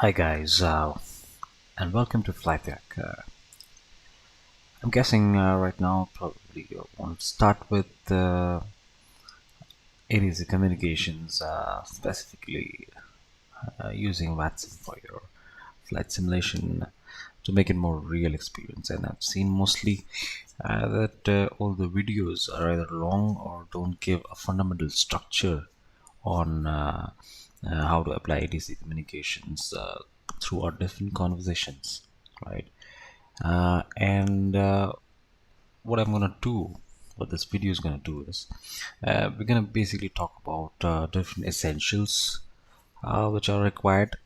Hi guys, and welcome to Flight Deck. I'm guessing right now probably you want to start with ATC communications, specifically using Vatsim for your flight simulation to make it more real experience. And I've seen mostly that all the videos are either long or don't give a fundamental structure on how to apply ATC communications through our different conversations, right? And what I'm gonna do, what this video is gonna do is, we're gonna basically talk about different essentials which are required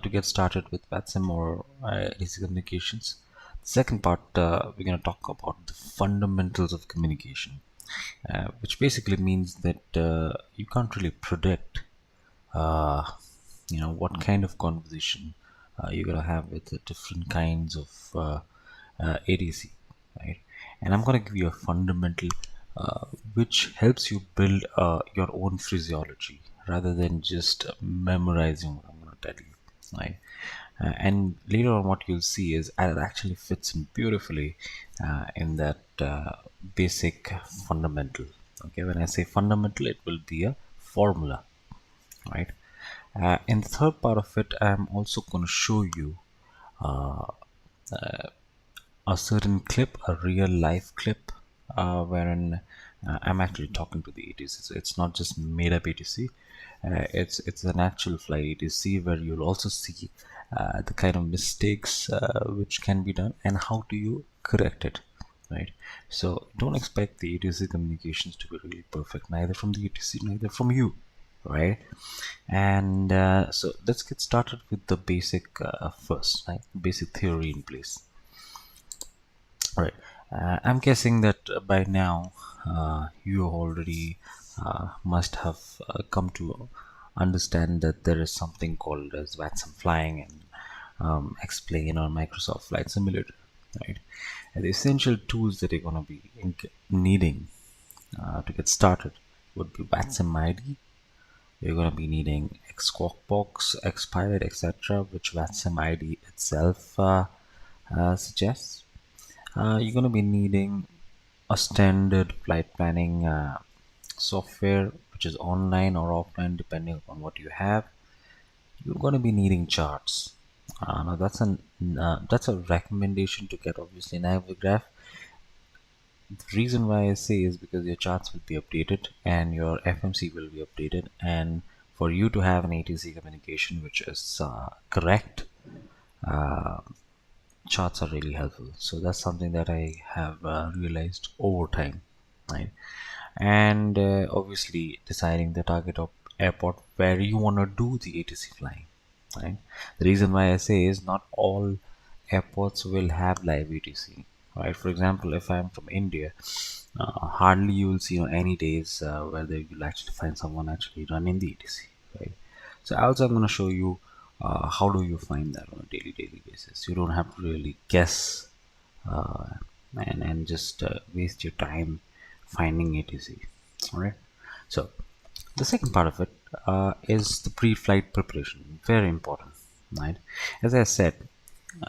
to get started with Vatsim or ATC communications. The second part, we're gonna talk about the fundamentals of communication, which basically means that you can't really predict uh, what kind of conversation you're gonna have with the different kinds of ADC, right? And I'm gonna give you a fundamental which helps you build your own phraseology rather than just memorizing what I'm gonna tell you, right? And later on what you'll see is it actually fits in beautifully in that basic fundamental. Okay, when I say fundamental, it will be a formula, right? In the third part of it, I'm also going to show you a certain clip, a real life clip, wherein I'm actually talking to the ATC. So it's not just made up ATC. It's an actual flight ATC where you'll also see the kind of mistakes which can be done and how do you correct it, right? So don't expect the ATC communications to be really perfect, neither from the ATC, neither from you, right? And so let's get started with the basic first, right? Basic theory in place. Right. I'm guessing that by now you already must have come to understand that there is something called as Vatsim flying and explain on Microsoft Flight Simulator, right? And the essential tools that you're going to be needing to get started would be Vatsim ID. You're going to be needing Xquarkbox, Xpilot, etc., which Vatsim ID itself suggests. You're going to be needing a standard flight planning software, which is online or offline depending upon what you have. You're going to be needing charts. Now that's a recommendation to get obviously an Navigraph. The reason why I say is because your charts will be updated and your FMC will be updated, and for you to have an ATC communication which is correct, uh, charts are really helpful. So that's something that I have realized over time, right? And obviously deciding the target of airport where you want to do the ATC flying, right? The reason why I say is not all airports will have live ATC, right? For example, if I'm from India, hardly you will see on any days where you'll actually find someone actually running the ATC, right? So also I'm going to show you how do you find that on a daily basis. You don't have to really guess uh, and just waste your time finding ATC. All right. So the second part of it is the pre-flight preparation. Very important, right? As I said,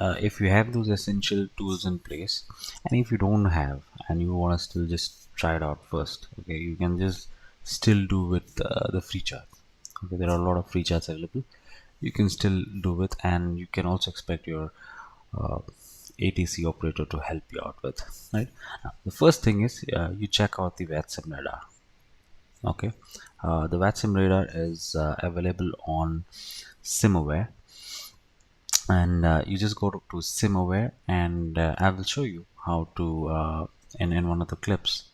if you have those essential tools in place, and if you don't have, and you want to still just try it out first, okay, you can just still do with the free chart. Okay, there are a lot of free charts available. You can still do it, and you can also expect your uh, ATC operator to help you out with, right? Now, the first thing is you check out the Vatsim radar. Okay, the Vatsim radar is available on SimAware, and you just go to SimAware, and I will show you how to in one of the clips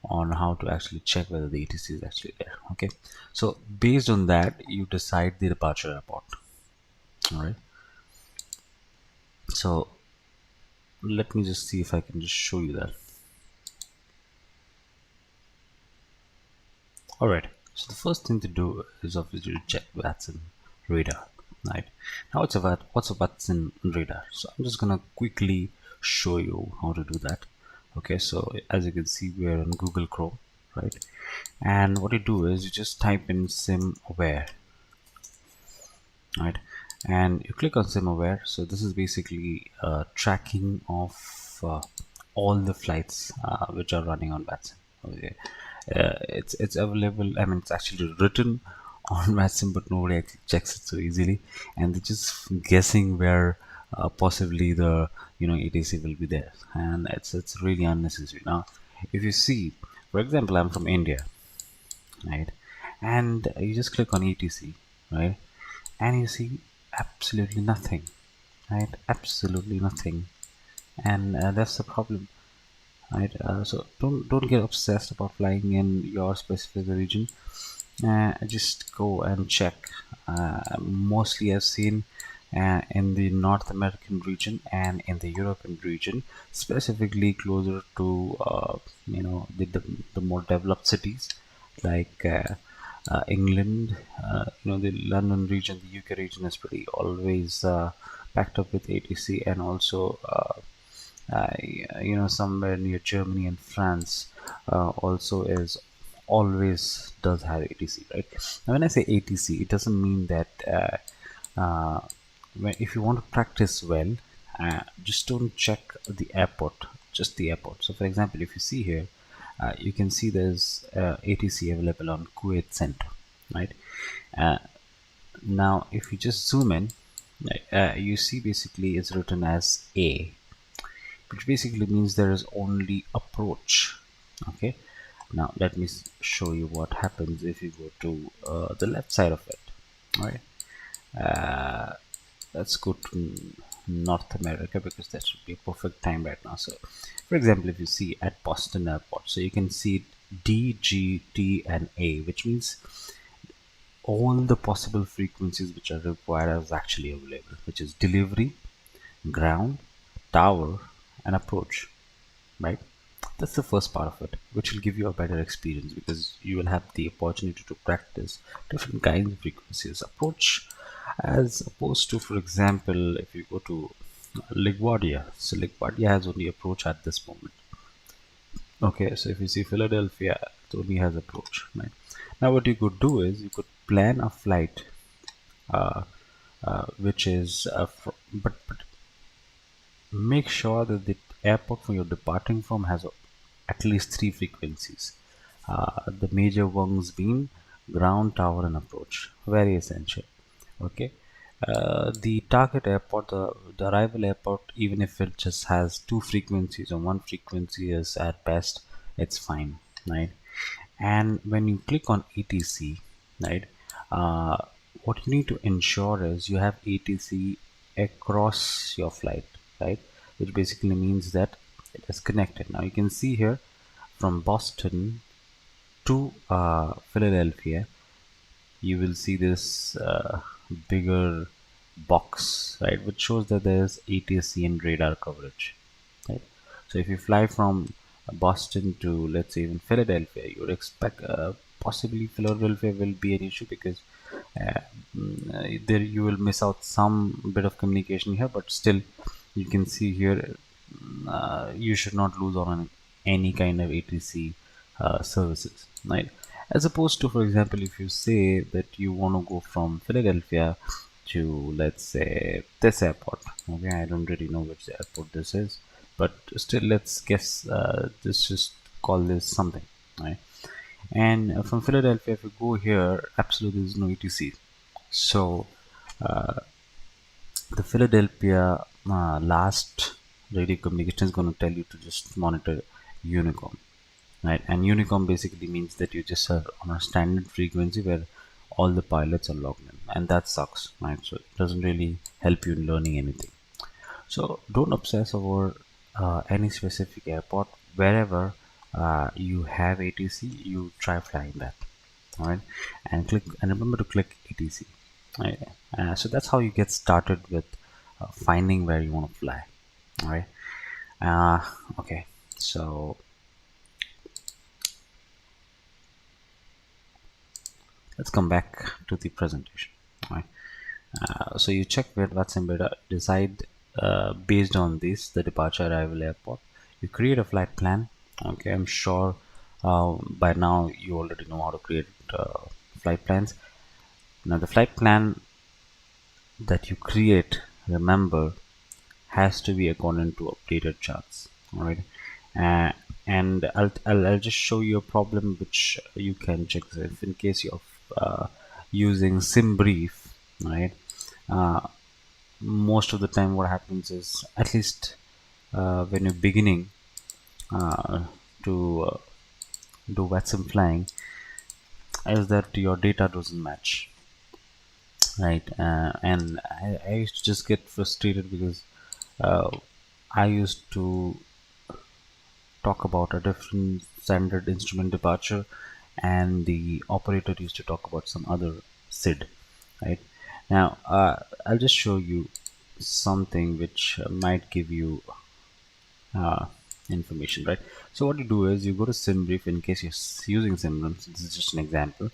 on how to actually check whether the ATC is actually there. Okay, so based on that, you decide the departure airport. All right. So let me just see if I can just show you that. Alright, so the first thing to do is obviously to check Vatsim radar. Right now, what's a Vatsim radar? So I'm just gonna quickly show you how to do that. Okay, so as you can see, we are on Google Chrome, right? And what you do is you just type in sim aware, right? and you click on SimAware. So this is basically tracking of all the flights which are running on Vatsim. Okay. It's available. I mean, it's actually written on Vatsim, but nobody actually checks it so easily, and they're just guessing where possibly the ATC will be there, and it's really unnecessary. Now, if you see, for example, I'm from India, right, and you just click on ATC, right, and you see absolutely nothing, right, absolutely nothing, and that's the problem, right. So don't get obsessed about flying in your specific region. Just go and check. Mostly I've seen in the North American region and in the European region, specifically closer to the more developed cities like England. The London region, the UK region is pretty always packed up with ATC, and also somewhere near Germany and France also is always does have ATC, right? Now when I say ATC, it doesn't mean that if you want to practice well, just don't check the airport, just the airport. So for example, if you see here, you can see there's ATC available on Kuwait Center, right? uh, Now if you just zoom in, you see basically it's written as A, which basically means there is only approach. Okay, now let me show you what happens if you go to the left side of it. All right, let's go to North America because that should be a perfect time right now. So for example, if you see at Boston Airport, so you can see D, G, T and A, which means all the possible frequencies which are required is actually available, which is delivery, ground, tower and approach, right? That's the first part of it, which will give you a better experience because you will have the opportunity to practice different kinds of frequencies approach, as opposed to, for example, if you go to LaGuardia. So LaGuardia has only approach at this moment. Okay, so if you see Philadelphia, it only has approach, right? Now what you could do is you could plan a flight uh, which is but make sure that the airport from you're departing from has at least three frequencies. The major ones being ground, tower, and approach. Very essential. Okay. The target airport, the arrival airport, even if it just has two frequencies or one frequency is at best, it's fine, right? And when you click on ATC, right, uh, what you need to ensure is you have ATC across your flight, right, which basically means that it is connected. Now you can see here from Boston to Philadelphia, you will see this bigger box, right, which shows that there's ATC and radar coverage, right? So if you fly from Boston to, let's say, even Philadelphia, you would expect possibly Philadelphia will be an issue because uh, there you will miss out some bit of communication here, but still you can see here you should not lose on any kind of ATC services, right? As opposed to, for example, if you say that you want to go from Philadelphia to, let's say, this airport. Okay, I don't really know which airport this is, but still, let's guess. This just call this something, right? And from Philadelphia, if you go here, absolutely there's no ETC. So the Philadelphia last radio communication is going to tell you to just monitor Unicom, right? And Unicom basically means that you just are on a standard frequency where all the pilots are logged in, and that sucks, right? So it doesn't really help you in learning anything. So don't obsess over any specific airport. Wherever you have ATC, you try flying that. All right, and click and remember to click ATC. Right? So that's how you get started with finding where you want to fly. All right. Uh, okay. So let's come back to the presentation. All right. So you check where Vatsim beta decide based on this the departure arrival airport. You create a flight plan. Okay, I'm sure by now you already know how to create flight plans. Now the flight plan that you create, remember, has to be according to updated charts. All right. uh, and I'll just show you a problem which you can check. If in case you're using SimBrief, right, uh, most of the time what happens is, at least when you're beginning uh, to do Vatsim flying, is that your data doesn't match, right? And I used to just get frustrated because uh, I used to talk about a different standard instrument departure, and the operator used to talk about some other SID, right? Now, I'll just show you something which might give you uh, information, right? So what you do is you go to SimBrief in case you're using SimBrief. So this is just an example,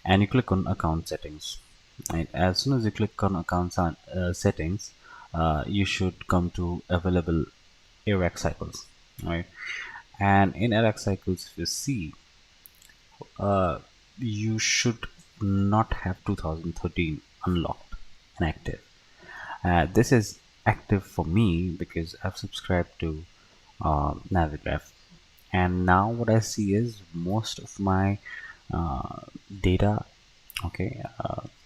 and you click on account settings. Right? As soon as you click on account settings, you should come to available ARAC cycles, right? And in ARAC cycles, if you see, uh, you should not have 2013 unlocked and active. This is active for me because I've subscribed to Navigraph, and now what I see is most of my data, okay,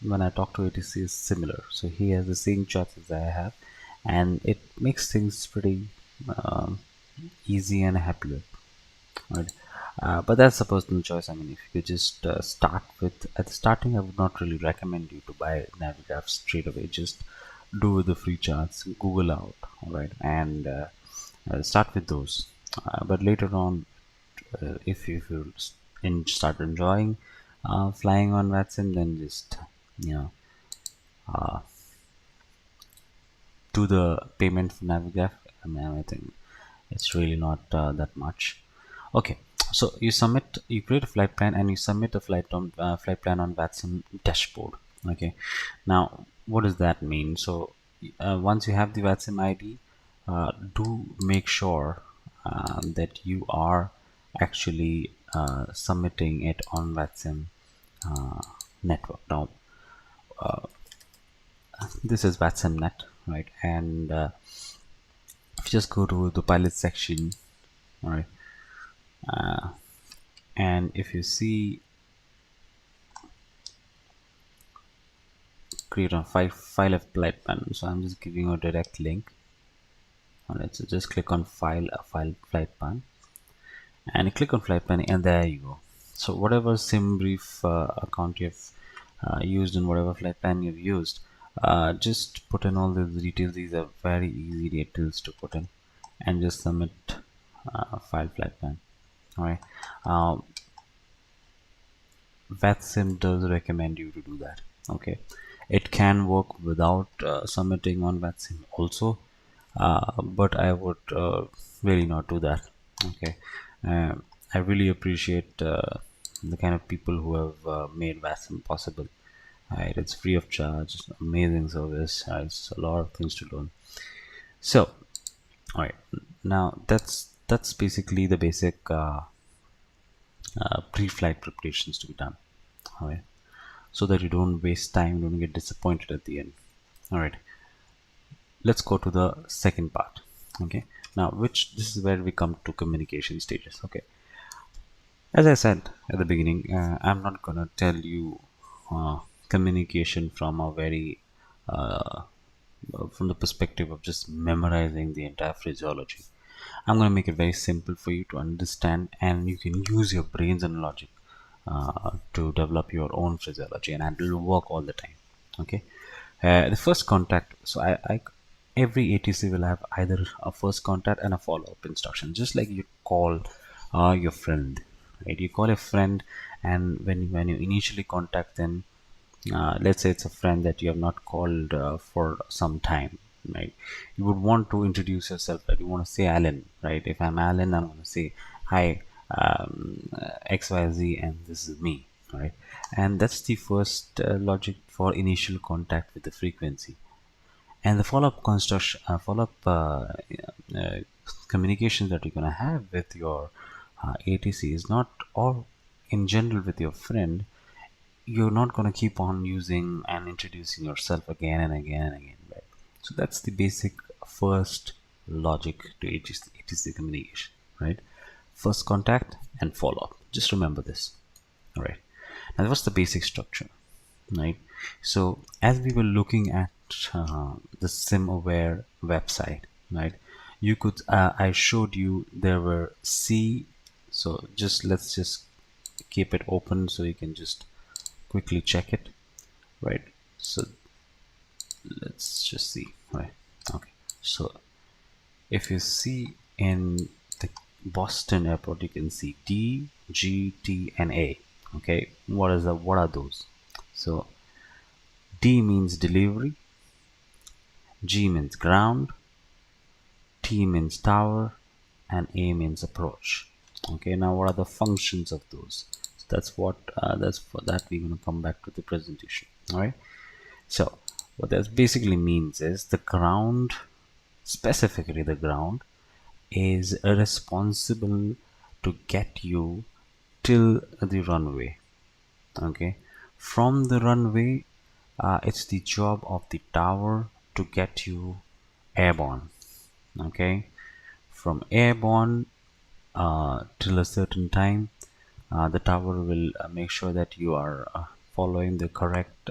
when I talk to ATC is similar. So he has the same charts as I have, and it makes things pretty um, easy and happier, right? But that's a personal choice. I mean, if you could just start with, at the starting, I would not really recommend you to buy Navigraph straight away. Just do with the free charts, Google out, all right, and start with those. But later on, if you start enjoying flying on Vatsim, then just, you know, do the payment for Navigraph. I mean, I think it's really not that much. Okay, so you create a flight plan and you submit a flight plan on Vatsim dashboard. Okay, now what does that mean? So once you have the Vatsim ID, do make sure that you are actually submitting it on Vatsim network. Now, this is VatsimNet, right? And if you just go to the pilot section, all right, and if you see create a file of flight plan, so I'm just giving you a direct link. All right, so just click on file flight plan, and you click on flight plan, and there you go. So whatever SimBrief account you've used in whatever flight plan you've used, just put in all the details. These are very easy details to put in, and just submit file flight plan. All right. Vatsim does recommend you to do that. Okay, it can work without submitting on Vatsim also, but I would really not do that. Okay, uh, I really appreciate the kind of people who have made Vatsim possible. Right, it's free of charge, amazing service. It's a lot of things to learn. So, all right, now that's basically the basic pre-flight preparations to be done. All right, so that you don't waste time, don't get disappointed at the end. All right, let's go to the second part. Okay, now which this is where we come to communication stages. Okay, as I said at the beginning, I'm not gonna tell you communication from a very from the perspective of just memorizing the entire phraseology. I'm going to make it very simple for you to understand, and you can use your brains and logic to develop your own phraseology, and it will work all the time. Okay, the first contact. So every ATC will have either a first contact and a follow-up instruction, just like you call your friend. Right? You call a friend, and when you initially contact them, let's say it's a friend that you have not called for some time, right? You would want to introduce yourself, right? You want to say Alan, right? If I'm Alan, I'm going to say hi, XYZ, and this is me, right? And that's the first logic for initial contact with the frequency. And the follow-up construction, communications that you're going to have with your ATC is not, or in general with your friend, you're not going to keep on using and introducing yourself again and again and again, right? So that's the basic first logic to ATC communication, right? First contact and follow up. Just remember this, all right? Now, what's the basic structure, right? So as we were looking at the SimAware website, right? You could I showed you there were C. So let's just keep it open so you can just quickly check it, right? So let's just see, right? Okay, so if you see in the Boston airport, you can see D, G, T, and A. Okay, what are those? So D means delivery, G means ground, T means tower, and A means approach. Okay, now what are the functions of those? So that's for that we're going to come back to the presentation. All right. So what that basically means is the ground, specifically the ground, is responsible to get you till the runway. Okay, from the runway, it's the job of the tower to get you airborne. Okay, from airborne till a certain time, the tower will make sure that you are following the correct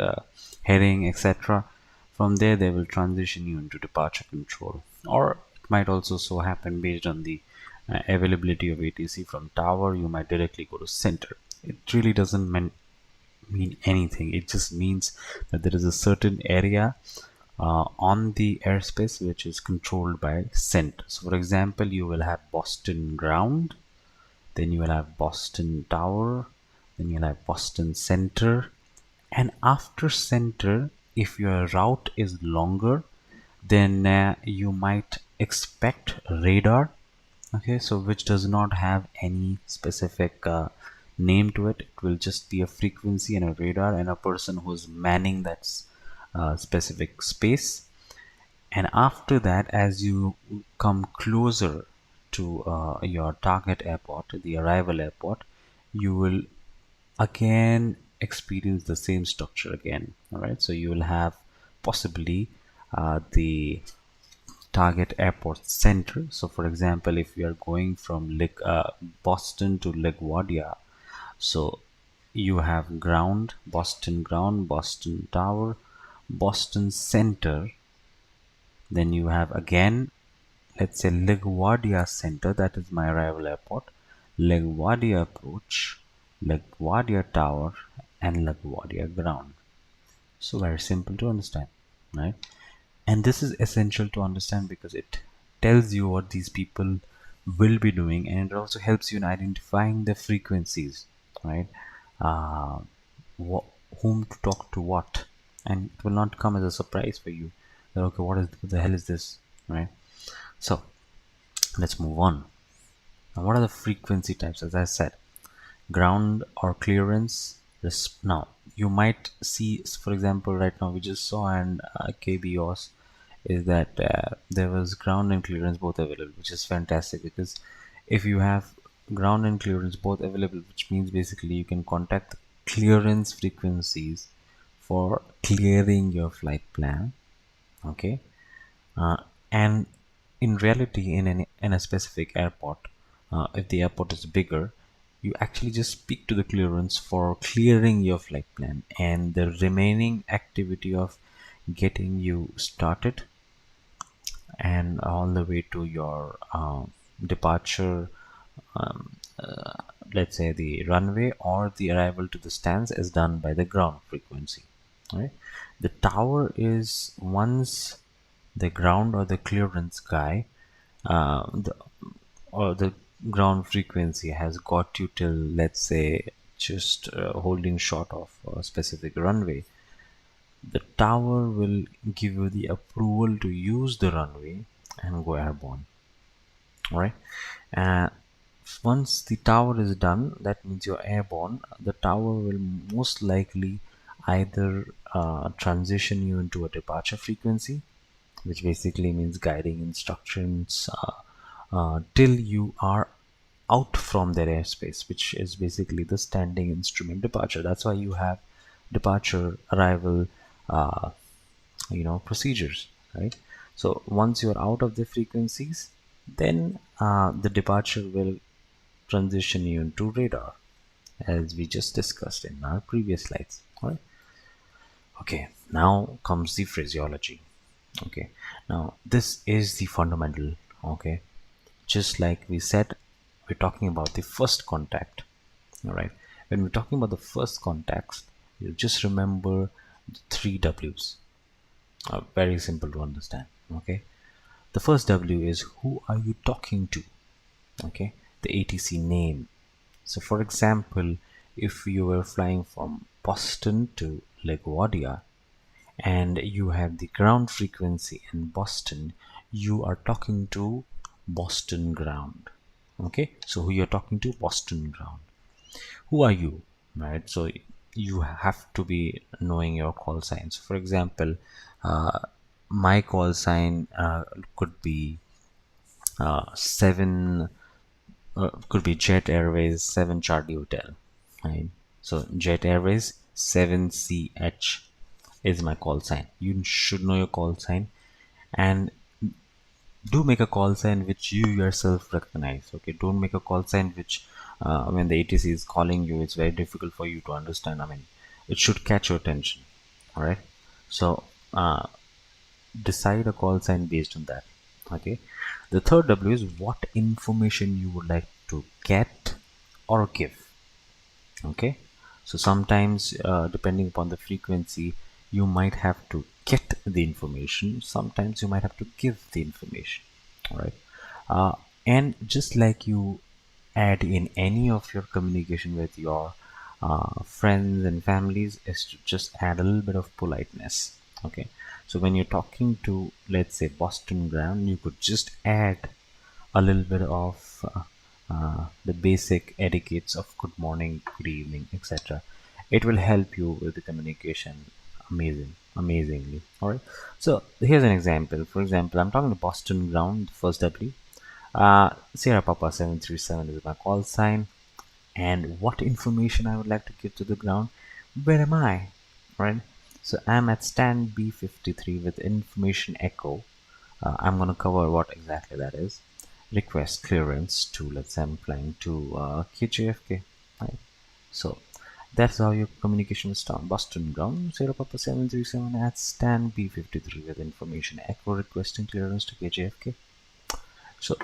heading, etc. From there, they will transition you into departure control, or it might also so happen based on the availability of ATC from tower, you might directly go to center. It really doesn't mean anything. It just means that there is a certain area on the airspace which is controlled by center. So for example, you will have Boston ground, then you will have Boston tower, then you'll have Boston center, and after center, if your route is longer, then you might expect radar. Okay, so which does not have any specific name to it. It will just be a frequency and a radar and a person who's manning that specific space. And after that, as you come closer to your target airport, the arrival airport, you will again experience the same structure again. All right, so you will have possibly the target airport center. So for example, if you are going from Boston to LaGuardia, so you have ground, Boston tower, Boston center, then you have again, let's say LaGuardia center, that is my arrival airport, LaGuardia approach, LaGuardia tower, and LaGuardia ground. So very simple to understand, right? And this is essential to understand because it tells you what these people will be doing, and it also helps you in identifying the frequencies, right? uh, whom to talk to what, and it will not come as a surprise for you that okay, what the hell is this, right? So let's move on. Now what are the frequency types? As I said, ground or clearance. Now you might see, for example, right now we just saw an KBOS is that there was ground and clearance both available, which is fantastic because if you have ground and clearance both available, which means basically you can contact the clearance frequencies for clearing your flight plan. Okay, uh, and in reality, in a specific airport, if the airport is bigger, you actually just speak to the clearance for clearing your flight plan, and the remaining activity of getting you started and all the way to your departure, um, uh, let's say the runway or the arrival to the stands, is done by the ground frequency, right? The tower is once the ground or the clearance guy, or the ground frequency has got you till, let's say, just holding short of a specific runway, the tower will give you the approval to use the runway and go airborne. All right. uh, Once the tower is done, that means you're airborne. The tower will most likely either transition you into a departure frequency, which basically means guiding instructions till you are out from their airspace, which is basically the standing instrument departure. That's why you have departure, arrival, uh, procedures, right? So once you're out of the frequencies, then the departure will transition you into radar, as we just discussed in our previous slides. All right. Okay, now comes the phraseology. Okay, now this is the fundamental. Okay, just like we said, we're talking about the first contact. All right, when we're talking about the first contact, you just remember the three W's. Very simple to understand. Okay, the first W is who are you talking to? Okay, the ATC name. So for example, if you were flying from Boston to LaGuardia and you have the ground frequency in Boston, you are talking to Boston ground. Okay, so who you're talking to? Boston ground. Who are you? Right, so you have to be knowing your call signs. For example, uh, my call sign could be 7, could be Jet Airways 7 Charlie Hotel, right? So Jet Airways 7CH is my call sign. You should know your call sign, and do make a call sign which you yourself recognize. Okay, don't make a call sign which when the ATC is calling you, it's very difficult for you to understand. I mean, it should catch your attention. All right, so decide a call sign based on that. Okay, the third W is what information you would like to get or give. Okay, so sometimes depending upon the frequency, you might have to get the information, sometimes you might have to give the information. All right, uh, and just like you add in any of your communication with your friends and families, is to just add a little bit of politeness. Okay, so when you're talking to, let's say, Boston ground, you could just add a little bit of the basic etiquettes of good morning, good evening, etc. It will help you with the communication amazingly. All right. So here's an example. For example, I'm talking to Boston ground, first W. Sierra Papa 737 is my call sign. And what information I would like to give to the ground? Where am I? Right. So I'm at stand B53 with information echo. I'm going to cover what exactly that is. Request clearance to, let's say I'm flying to KJFK. Right? So that's how your communication will start. Boston ground, Sierra Papa 737 at stand B53 with information echo requesting clearance to KJFK. So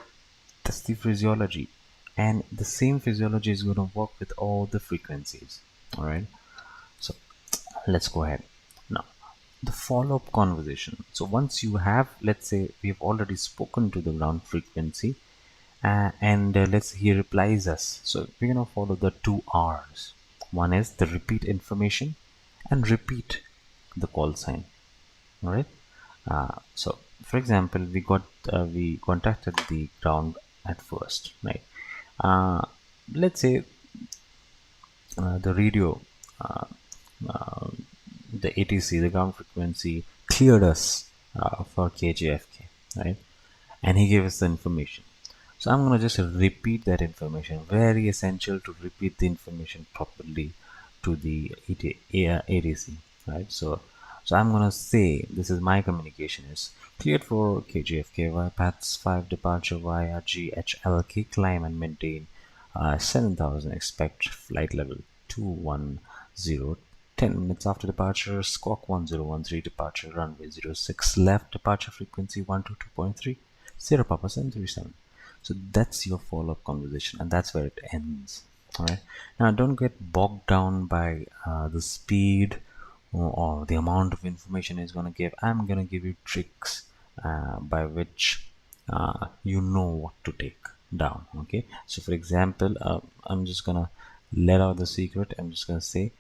that's the phraseology. And the same physiology is going to work with all the frequencies. All right. So let's go ahead. Now, the follow-up conversation. So once you have, let's say we've already spoken to the ground frequency, and let's say he replies us. So we're going to follow the two R's. One is the repeat information and repeat the call sign. All right. So for example, we contacted the ground at first, right? Uh, let's say the radio, uh, uh, the ATC, the ground frequency, cleared us for KJFK, right? And he gave us the information. So I'm going to just repeat that information. Very essential to repeat the information properly to the ATC, right? So I'm going to say this is my communication is cleared for KJFK via PATS 5 departure via GHLK, climb and maintain 7000, expect flight level 210. 10 minutes after departure, squawk 1013, departure runway 06 left, departure frequency 122.3, Sierra Papa 737. So that's your follow-up conversation, and that's where it ends. All right. Now, don't get bogged down by the speed or the amount of information it's going to give. I'm going to give you tricks by which you know what to take down. Okay. So, for example, I'm just going to let out the secret. I'm just going to say,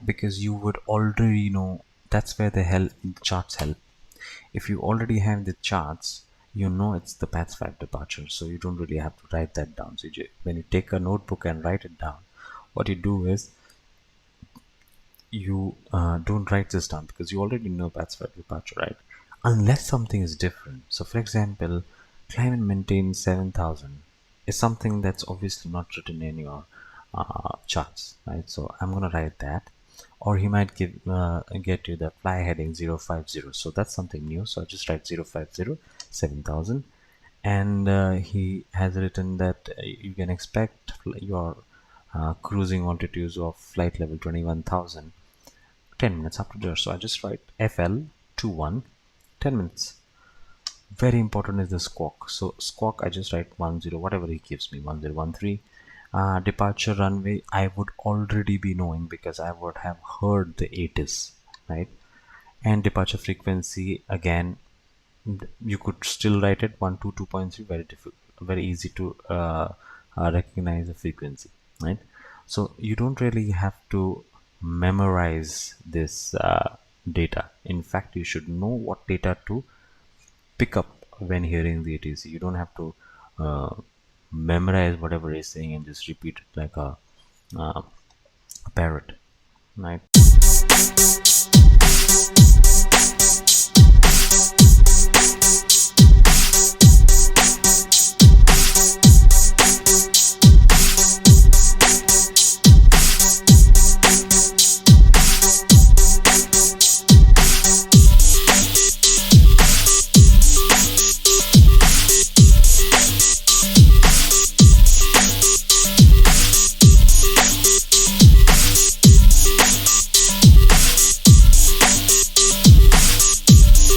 because you would already know, that's where the charts help. If you already have the charts, you know it's the PATS 5 departure, so you don't really have to write that down. So when you take a notebook and write it down, what you do is you don't write this down because you already know PATS 5 departure, right? Unless something is different. So for example, climb and maintain 7000 is something that's obviously not written in your charts, right? So I'm going to write that. or he might get you the fly heading 050. So that's something new. So I just write 050 7000, and he has written that you can expect your cruising altitudes of flight level 21,000 10 minutes after there. So I just write FL 21 10 minutes. Very important is the squawk. So squawk, I just write 10, whatever he gives me, 1013. Departure runway, I would already be knowing because I would have heard the ATIS, right? And departure frequency, again, you could still write it 122.3. Very difficult, very easy to recognize the frequency, right? So you don't really have to memorize this data. In fact, you should know what data to pick up when hearing the ATC. You don't have to uh, memorize whatever he's saying and just repeat it like a parrot, right?